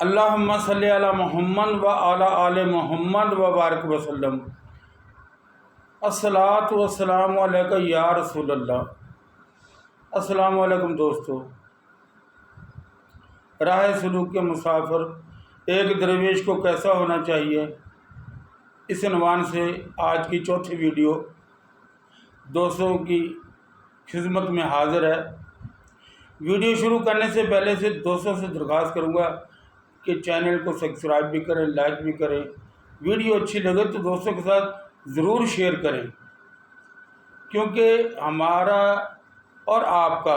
اللہم صلی علی محمد و علی آل محمد و بارک وسلم۔ الصلاۃ والسلام علیکہ یا رسول اللہ۔ السلام علیکم دوستو۔ راہ سلوک کے مسافر ایک درویش کو کیسا ہونا چاہیے، اس عنوان سے آج کی چوتھی ویڈیو دوستوں کی خدمت میں حاضر ہے۔ ویڈیو شروع کرنے سے پہلے سے دوستوں سے درخواست کروں گا کہ چینل کو سبسکرائب بھی کریں، لائک بھی کریں، ویڈیو اچھی لگے تو دوستوں کے ساتھ ضرور شیئر کریں، کیونکہ ہمارا اور آپ کا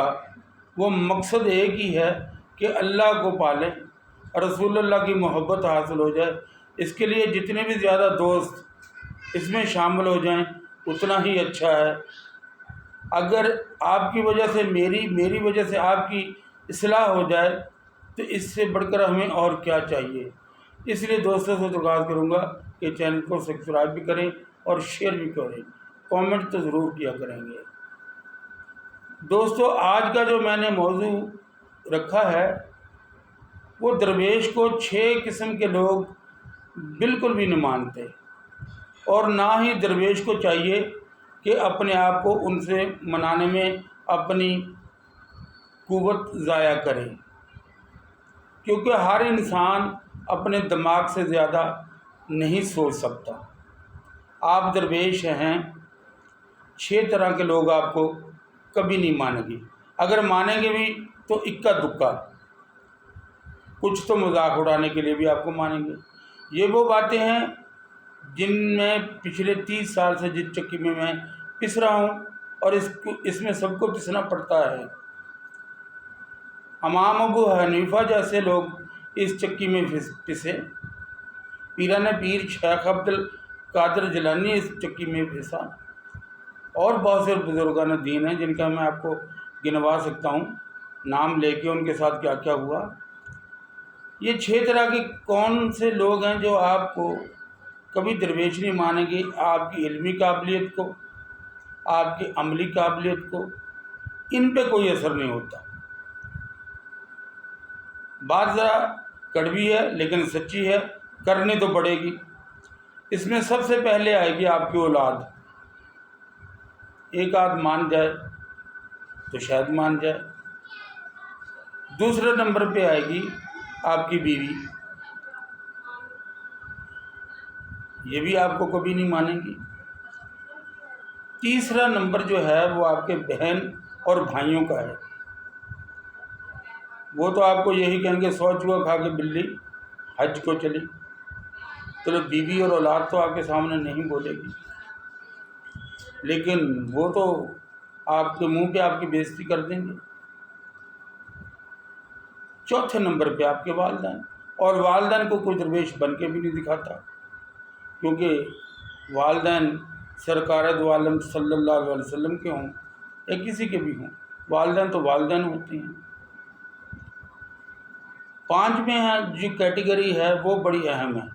وہ مقصد ایک ہی ہے کہ اللہ کو پالیں، رسول اللہ کی محبت حاصل ہو جائے۔ اس کے لیے جتنے بھی زیادہ دوست اس میں شامل ہو جائیں اتنا ہی اچھا ہے۔ اگر آپ کی وجہ سے میری وجہ سے آپ کی اصلاح ہو جائے تو اس سے بڑھ کر ہمیں اور کیا چاہیے۔ اس لیے دوستوں سے درخواست کروں گا کہ چینل کو سبسکرائب بھی کریں اور شیئر بھی کریں، کامنٹ تو ضرور کیا کریں گے۔ دوستو، آج کا جو میں نے موضوع رکھا ہے وہ درویش کو 6 قسم کے لوگ بالکل بھی نہیں مانتے، اور نہ ہی درویش کو چاہیے کہ اپنے آپ کو ان سے منانے میں اپنی قوت ضائع کرے، کیونکہ ہر انسان اپنے دماغ سے زیادہ نہیں سوچ سکتا۔ آپ درویش ہیں، 6 طرح کے لوگ آپ کو کبھی نہیں مانیں گے، اگر مانیں گے بھی تو اکا دکا، کچھ تو مذاق اڑانے کے لیے بھی آپ کو مانیں گے۔ یہ وہ باتیں ہیں جن میں پچھلے 30 سال سے جس چکی میں پس رہا ہوں، اور اس میں سب کو پسنا پڑتا ہے۔ امام ابو حنیفہ جیسے لوگ اس چکی میں پسے، پیران پیر شیخ عبد القادر جیلانی اس چکی میں پسا، اور بہت سے بزرگان دین ہیں جن کا میں آپ کو گنوا سکتا ہوں نام لے کے ان کے ساتھ کیا کیا ہوا۔ یہ 6 طرح کے کون سے لوگ ہیں جو آپ کو کبھی درویش نہیں مانیں گے؟ آپ کی علمی قابلیت کو، آپ کی عملی قابلیت کو ان پہ کوئی اثر نہیں ہوتا۔ بات ذرا کڑوی ہے لیکن سچی ہے، کرنی تو پڑے گی۔ اس میں سب سے پہلے آئے گی آپ کی اولاد۔ ایک آدھ مان جائے تو شاید مان جائے۔ دوسرے نمبر پہ آئے گی آپ کی بیوی، یہ بھی آپ کو کبھی نہیں مانیں گی۔ تیسرا نمبر جو ہے وہ آپ کے بہن اور بھائیوں کا ہے، وہ تو آپ کو یہی کہیں گے 100 چوہا کھا کے بلی حج کو چلی۔ تو بیوی اور اولاد تو آپ کے سامنے نہیں بولے گی، لیکن وہ تو آپ کے منہ پہ آپ کی بےعزتی کر دیں گے۔ چوتھے نمبر پہ آپ کے والدین، اور والدین کو کوئی درویش بن کے بھی نہیں دکھاتا، کیونکہ والدین سرکار دو عالم صلی اللہ علیہ وسلم کے ہوں یا کسی کے بھی ہوں، والدین تو والدین ہوتے ہیں۔ 5ویں جو کیٹیگری ہے وہ بڑی اہم ہے،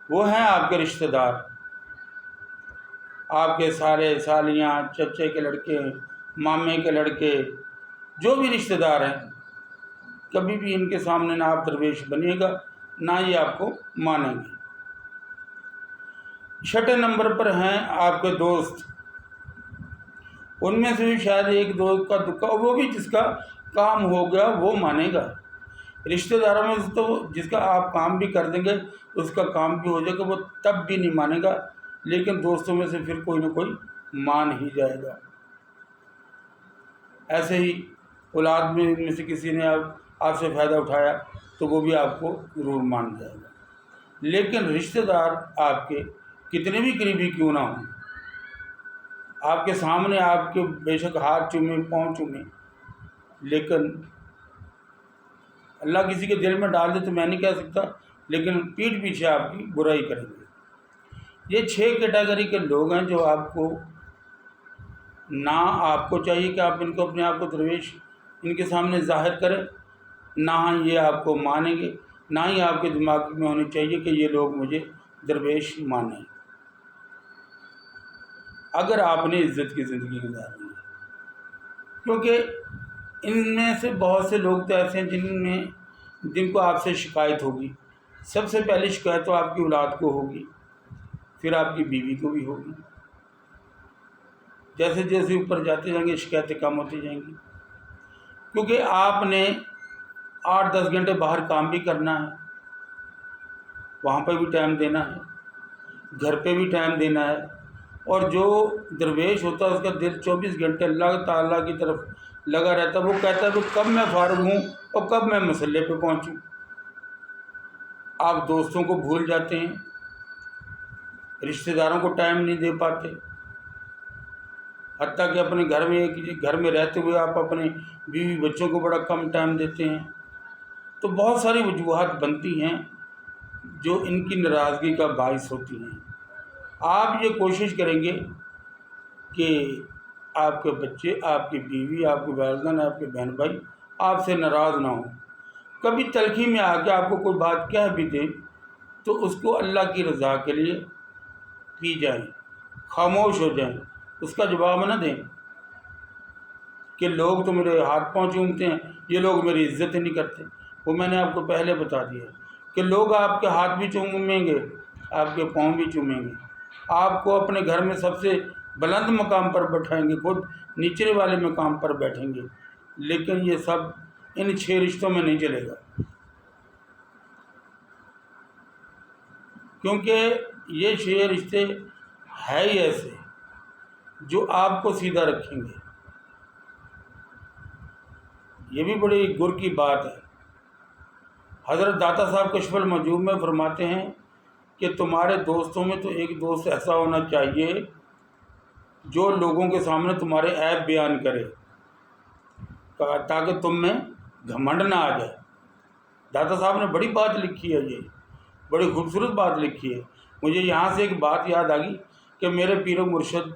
وہ ہیں آپ کے رشتہ دار، آپ کے سارے سالیاں، چچے کے لڑکے، مامے کے لڑکے، جو بھی رشتہ دار ہیں، کبھی بھی ان کے سامنے نہ آپ درویش بنیے گا، نہ یہ آپ کو مانیں گے۔ 6 نمبر پر ہیں آپ کے دوست، ان میں سے بھی شاید ایک دو کا دکا، وہ بھی جس کا کام ہو گیا وہ مانے گا۔ رشتہ داروں میں سے تو جس کا آپ کام بھی کر دیں گے اس کا کام بھی ہو جائے گا، وہ تب بھی نہیں مانے گا، لیکن دوستوں میں سے پھر کوئی نہ کوئی مان ہی جائے گا۔ ایسے ہی اولاد میں سے کسی نے آپ سے فائدہ اٹھایا تو وہ بھی آپ کو ضرور مان جائے گا۔ لیکن رشتہ دار آپ کے کتنے بھی قریبی کیوں نہ ہوں، آپ کے سامنے آپ کے بے شک ہاتھ چومیں، پاؤں چومیں، لیکن اللہ کسی کے دل میں ڈال دے تو میں نہیں کہہ سکتا، لیکن پیٹھ پیچھے آپ کی برائی کریں گے۔ یہ 6 کیٹیگری کے لوگ ہیں جو آپ کو، نہ آپ کو چاہیے کہ آپ ان کو اپنے آپ کو درویش ان کے سامنے ظاہر کریں، نہ یہ آپ کو مانیں گے، نہ ہی آپ کے دماغ میں ہونی چاہیے کہ یہ لوگ مجھے درویش مانیں، اگر آپ نے عزت کی زندگی گزارنی ہے۔ کیونکہ ان میں سے بہت سے لوگ تو ایسے ہیں جن کو آپ سے شکایت ہوگی، سب سے پہلی شکایت تو آپ کی اولاد کو ہوگی، پھر آپ کی بیوی کو بھی ہوگی۔ جیسے جیسے اوپر جاتے جائیں گے شکایتیں کم ہوتی جائیں گی، کیونکہ آپ نے 8-10 گھنٹے باہر کام بھی کرنا ہے، وہاں پہ بھی ٹائم دینا ہے، گھر پہ بھی ٹائم دینا ہے، اور جو درویش ہوتا ہے اس کا دل 24 گھنٹے اللہ تعالیٰ کی طرف لگا رہتا ہے۔ وہ کہتا ہے کہ کب میں فارغ ہوں اور کب میں مسئلے پہ پہنچوں۔ آپ دوستوں کو بھول جاتے ہیں، رشتہ داروں کو ٹائم نہیں دے پاتے، حتیٰ کہ اپنے گھر میں رہتے ہوئے آپ اپنے بیوی بچوں کو بڑا کم ٹائم دیتے ہیں۔ تو بہت ساری وجوہات بنتی ہیں جو ان کی ناراضگی کا باعث ہوتی ہیں۔ آپ یہ کوشش کریں گے کہ آپ کے بچے، آپ کی بیوی، آپ کے والدین، آپ کے بہن بھائی آپ سے ناراض نہ ہوں۔ کبھی تلخی میں آ کے آپ کو کوئی بات کہہ بھی دیں تو اس کو اللہ کی رضا کے لیے پی جائیں، خاموش ہو جائیں، اس کا جواب نہ دیں کہ لوگ تو میرے ہاتھ پاؤں چومتے ہیں، یہ لوگ میری عزت ہی نہیں کرتے۔ وہ میں نے آپ کو پہلے بتا دیا کہ لوگ آپ کے ہاتھ بھی چومیں گے، آپ کے پاؤں بھی چومیں گے، آپ کو اپنے گھر میں سب سے بلند مقام پر بٹھائیں گے، خود نچلے والے مقام پر بیٹھیں گے، لیکن یہ سب ان 6 رشتوں میں نہیں چلے گا، کیونکہ یہ 6 رشتے ہے ہی ایسے جو آپ کو سیدھا رکھیں گے۔ یہ بھی بڑی گر کی بات ہے۔ حضرت داتا صاحب کشف المحجوب میں فرماتے ہیں کہ تمہارے دوستوں میں تو ایک دوست ایسا ہونا چاہیے جو لوگوں کے سامنے تمہارے عیب بیان کرے تاکہ تم میں گھمنڈ نہ آ جائے۔ داتا صاحب نے بڑی بات لکھی ہے، یہ بڑی خوبصورت بات لکھی ہے۔ مجھے یہاں سے ایک بات یاد آ گئی کہ میرے پیر و مرشد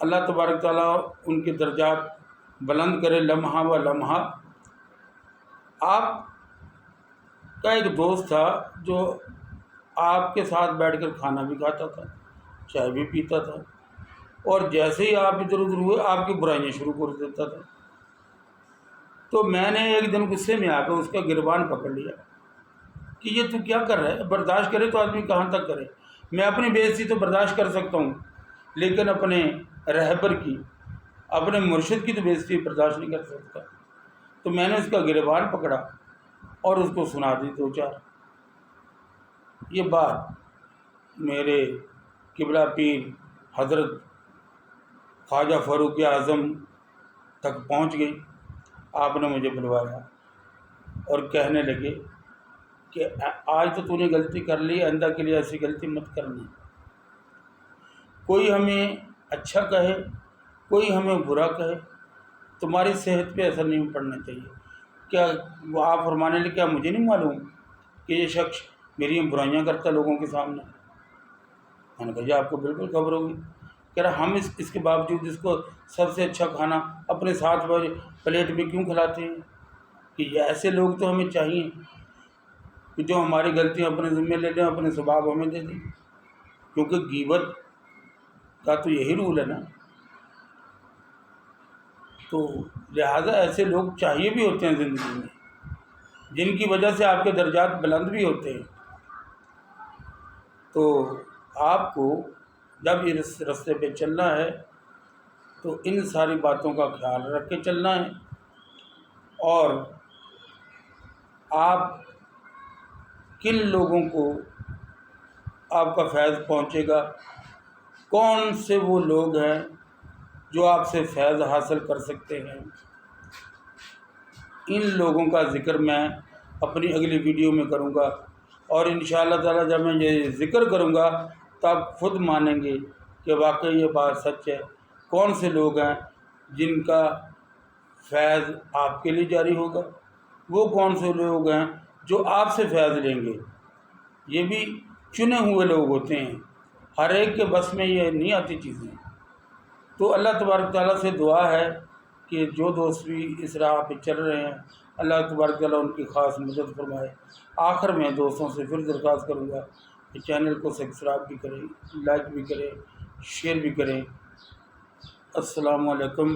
اللہ تبارک تعالیٰ ان کے درجات بلند کرے، لمحہ و لمحہ، آپ کا ایک دوست تھا جو آپ کے ساتھ بیٹھ کر کھانا بھی کھاتا تھا، چائے بھی پیتا تھا، اور جیسے ہی آپ ادھر ادھر ہوئے آپ کی برائیاں شروع کر دیتا تھا۔ تو میں نے ایک دن غصے میں آ کر اس کا گریبان پکڑ لیا کہ یہ تو کیا کر رہا ہے؟ برداشت کرے تو آدمی کہاں تک کرے؟ میں اپنی بے عزتی تو برداشت کر سکتا ہوں، لیکن اپنے رہبر کی، اپنے مرشد کی تو بے عزتی برداشت نہیں کر سکتا۔ تو میں نے اس کا گریبان پکڑا اور اس کو سنا دی 2-4۔ یہ بات میرے قبلہ پیر حضرت خواجہ فاروق اعظم تک پہنچ گئی۔ آپ نے مجھے بلوایا اور کہنے لگے کہ آج تو نے غلطی کر لی، آئندہ کے لیے ایسی غلطی مت کرنا۔ کوئی ہمیں اچھا کہے، کوئی ہمیں برا کہے، تمہاری صحت پہ اثر نہیں پڑنا چاہیے۔ کیا وہ آپ فرمانے لگے کیا مجھے نہیں معلوم کہ یہ شخص میری برائیاں کرتا لوگوں کے سامنے؟ میں نے کہا جی آپ کو بالکل خبر ہوگی۔ کہہ رہا ہم اس کے باوجود اس کو سب سے اچھا کھانا اپنے ساتھ پلیٹ میں کیوں کھلاتے ہیں؟ کہ یہ ایسے لوگ تو ہمیں چاہیے کہ جو ہماری غلطیاں اپنے ذمہ لے لیں، اپنے ثواب ہمیں دے دیں، کیونکہ غیبت کا تو یہی رول ہے نا۔ تو لہٰذا ایسے لوگ چاہیے بھی ہوتے ہیں زندگی میں، جن کی وجہ سے آپ کے درجات بلند بھی ہوتے ہیں۔ تو آپ کو جب اس راستے پہ چلنا ہے تو ان ساری باتوں کا خیال رکھ کے چلنا ہے، اور آپ کن لوگوں کو آپ کا فیض پہنچے گا، کون سے وہ لوگ ہیں جو آپ سے فیض حاصل کر سکتے ہیں، ان لوگوں کا ذکر میں اپنی اگلی ویڈیو میں کروں گا، اور انشاءاللہ تعالیٰ جب میں یہ ذکر کروں گا تو آپ خود مانیں گے کہ واقعی یہ بات سچ ہے۔ کون سے لوگ ہیں جن کا فیض آپ کے لیے جاری ہوگا، وہ کون سے لوگ ہیں جو آپ سے فیض لیں گے۔ یہ بھی چنے ہوئے لوگ ہوتے ہیں، ہر ایک کے بس میں یہ نہیں آتی چیزیں۔ تو اللہ تبارک تعالیٰ سے دعا ہے کہ جو دوست بھی اس راہ پہ چل رہے ہیں اللہ تبارک تعالیٰ ان کی خاص مدد فرمائے۔ آخر میں دوستوں سے پھر درخواست کروں گا کہ چینل کو سبسکرائب بھی کریں، لائک بھی کریں، شیئر بھی کریں۔ السلام علیکم